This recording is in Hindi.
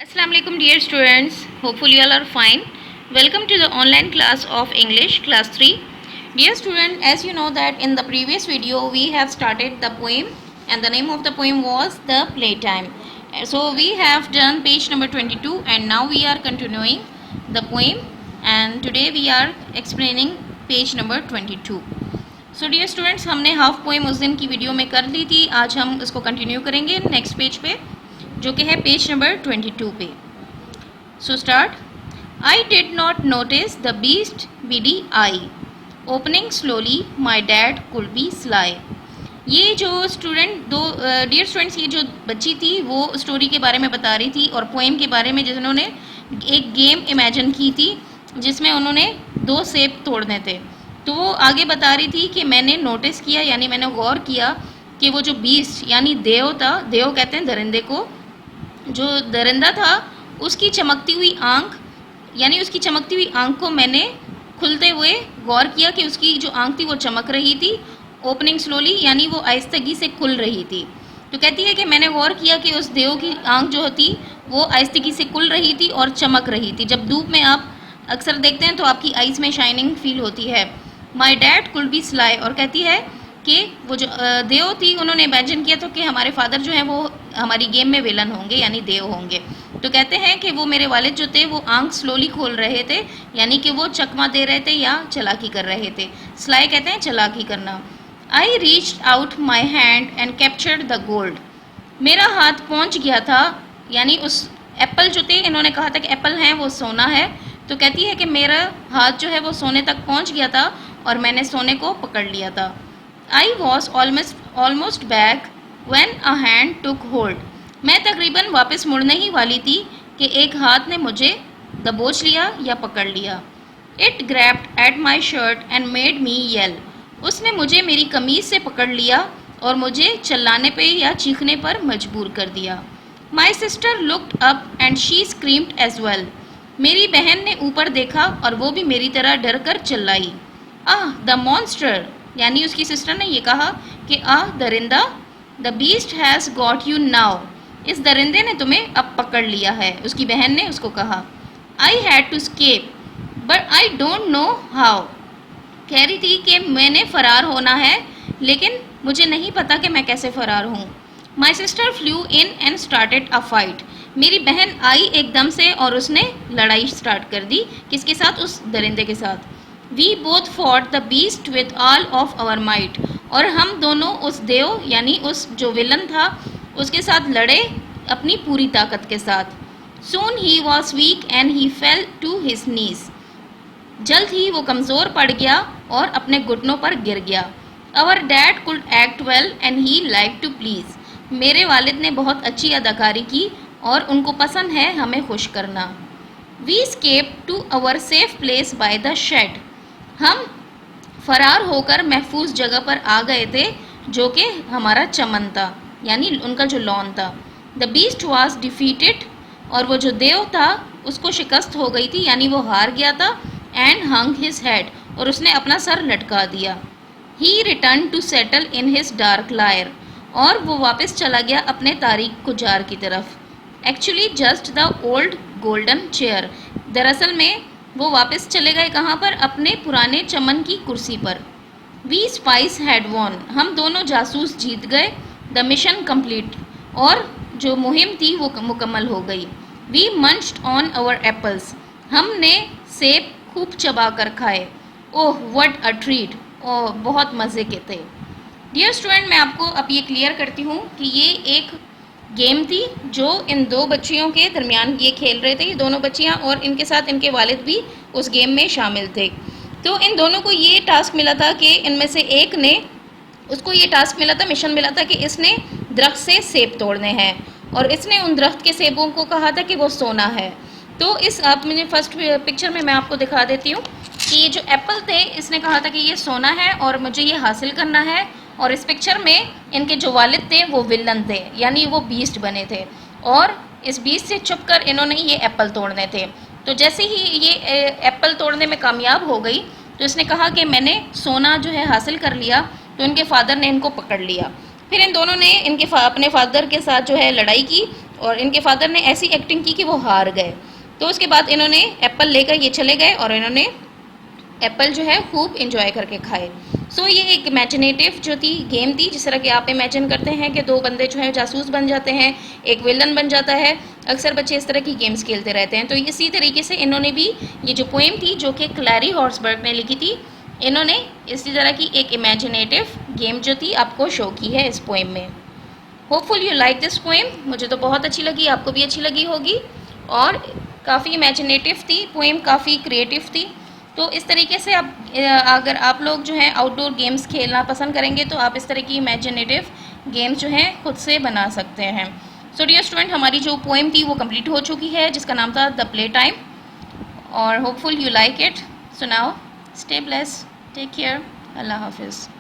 Assalamu alaikum dear students, hopefully you all are fine. Welcome to the online class of English class 3. Dear student, as you know that in the previous video we have started the poem and the name of the poem was The Playtime. So we have done page number 22 and now we are continuing the poem and today we are explaining page number 22. So dear students, हमने हाफ पोएम उस दिन की वीडियो में कर ली थी. आज हम इसको कंटिन्यू करेंगे नेक्स्ट पेज पे जो कि है पेज नंबर 22 पे. So start. I did not notice the beast beady eye opening slowly my dad could be sly. ये जो स्टूडेंट डियर स्टूडेंट्स, ये जो बच्ची थी वो स्टोरी के बारे में बता रही थी और पोएम के बारे में जिन्होंने एक गेम इमेजिन की थी जिसमें उन्होंने 2 सेब तोड़ने थे. तो वो आगे बता रही थी कि मैंने नोटिस किया यानी मैंने गौर किया कि वो जो बीस्ट यानी देव था, देव कहते हैं दरिंदे को, जो दरिंदा था उसकी चमकती हुई आँख यानी उसकी चमकती हुई आँख को मैंने खुलते हुए गौर किया कि उसकी जो आँख थी वो चमक रही थी. ओपनिंग स्लोली यानी वो आहिस्तगी से खुल रही थी. तो कहती है कि मैंने गौर किया कि उस देव की आँख जो होती वो आहिस्तगी से खुल रही थी और चमक रही थी. जब धूप में आप अक्सर देखते हैं तो आपकी आइज़ में शाइनिंग फील होती है. माई डैड कुड बी स्लाई, और कहती है कि वो जो देव थी उन्होंने इमेजिन किया था कि हमारे फादर जो हैं वो हमारी गेम में विलन होंगे यानी देव होंगे. तो कहते हैं कि वो मेरे वालिद जो थे वो आंख स्लोली खोल रहे थे यानी कि वो चकमा दे रहे थे या चलाकी कर रहे थे. स्लाई कहते हैं चलाकी करना. I reached out my hand and captured the gold. मेरा हाथ पहुंच गया था यानी उस एप्पल जो थे, इन्होंने कहा था कि एप्पल हैं वो सोना है. तो कहती है कि मेरा हाथ जो है वो सोने तक पहुँच गया था और मैंने सोने को पकड़ लिया था. I was almost back when a hand took hold. मैं तकरीबन वापस मुड़ने ही वाली थी कि एक हाथ ने मुझे दबोच लिया या पकड़ लिया. It grabbed at my shirt and made me yell. उसने मुझे मेरी कमीज़ से पकड़ लिया और मुझे चिल्लाने पे या चीखने पर मजबूर कर दिया. My sister looked up and she screamed as well. मेरी बहन ने ऊपर देखा और वो भी मेरी तरह डर कर चिल्लाई. आह द मॉन्स्टर, यानी उसकी सिस्टर ने ये कहा कि आह दरिंदा, the beast has got you now. इस दरिंदे ने तुम्हें अब पकड़ लिया है, उसकी बहन ने उसको कहा. I had to escape but I don't know how. कह रही थी कि मैंने फ़रार होना है लेकिन मुझे नहीं पता कि मैं कैसे फ़रार हूँ. My sister flu in and started a fight. मेरी बहन आई एकदम से और उसने लड़ाई स्टार्ट कर दी. किसके साथ? उस दरिंदे के साथ. We both fought the beast with all of our might. और हम दोनों उस देव यानी उस जो विलन था उसके साथ लड़े अपनी पूरी ताकत के साथ. Soon he was weak and he fell to his knees. जल्द ही वो कमज़ोर पड़ गया और अपने घुटनों पर गिर गया. Our dad could act well and he like to please. मेरे वालिद ने बहुत अच्छी अदाकारी की और उनको पसंद है हमें खुश करना. We escape to our safe place by the shade. हम फरार होकर महफूज जगह पर आ गए थे जो कि हमारा चमन था यानी उनका जो लॉन था. The beast was defeated. और वो जो देव था उसको शिकस्त हो गई थी यानी वो हार गया था. एंड हंग हिज हेड, और उसने अपना सर लटका दिया. He return to settle in his dark lair. और वो वापस चला गया अपने तारीक गुजार की तरफ. Actually just the old golden chair. दरअसल में वो वापस चले गए कहाँ पर? अपने पुराने चमन की कुर्सी पर. We spies had won. हम दोनों जासूस जीत गए. The mission complete. और जो मुहिम थी वो मुकम्मल हो गई. We munched on our apples. हमने सेब खूब चबा कर खाए. Oh what a treat. ओह बहुत मज़े के थे. डियर स्टूडेंट, मैं आपको अब ये क्लियर करती हूँ कि ये एक गेम थी जो इन 2 बच्चियों के दरमियान ये खेल रहे थे. ये दोनों बच्चियाँ और इनके साथ इनके वालिद भी उस गेम में शामिल थे. तो इन दोनों को ये टास्क मिला था कि इनमें से एक ने उसको ये टास्क मिला था, मिशन मिला था कि इसने दरख्त से सेब तोड़ने हैं और इसने उन दरख्त के सेबों को कहा था कि वो सोना है. तो इस आप मुझे फर्स्ट पिक्चर में मैं आपको दिखा देती हूँ कि ये जो एप्पल थे इसने कहा था कि ये सोना है और मुझे ये हासिल करना है. और इस पिक्चर में इनके जो वालिद थे वो विलन थे यानी वो बीस्ट बने थे और इस बीस्ट से छुपकर इन्होंने ये एप्पल तोड़ने थे. तो जैसे ही ये एप्पल तोड़ने में कामयाब हो गई तो इसने कहा कि मैंने सोना जो है हासिल कर लिया. तो इनके फादर ने इनको पकड़ लिया. फिर इन दोनों ने अपने फादर के साथ जो है लड़ाई की और इनके फादर ने ऐसी एक्टिंग की कि वो हार गए। तो उसके बाद इन्होंने एप्पल लेकर ये चले गए और इन्होंने एप्पल जो है खूब इंजॉय करके खाए। सो ये एक इमेजिनेटिव जो थी गेम थी, जिस तरह कि आप इमेजिन करते हैं कि दो बंदे जो है जासूस बन जाते हैं, एक विलन बन जाता है। अक्सर बच्चे इस तरह की गेम्स खेलते रहते हैं। तो इसी तरीके से इन्होंने भी ये जो पोएम थी जो कि क्लैरी हॉर्सबर्ग ने लिखी थी, इन्होंने इसी तरह की एक इमेजिनेटिव गेम जो थी आपको शो की है इस पोएम में। Hopeful you like this poem. मुझे तो बहुत अच्छी लगी, आपको भी अच्छी लगी होगी। और काफ़ी इमेजिनेटिव थी पोएम, काफ़ी क्रिएटिव थी। तो इस तरीके से आप अगर आप लोग जो है आउटडोर गेम्स खेलना पसंद करेंगे तो आप इस तरह की इमेजिनेटिव गेम्स जो हैं खुद से बना सकते हैं। सो डियर स्टूडेंट, हमारी जो पोएम थी वो कंप्लीट हो चुकी है, जिसका नाम था द प्ले टाइम। और hopeful you like it. So now stay blessed, take care, अल्लाह हाफिज़।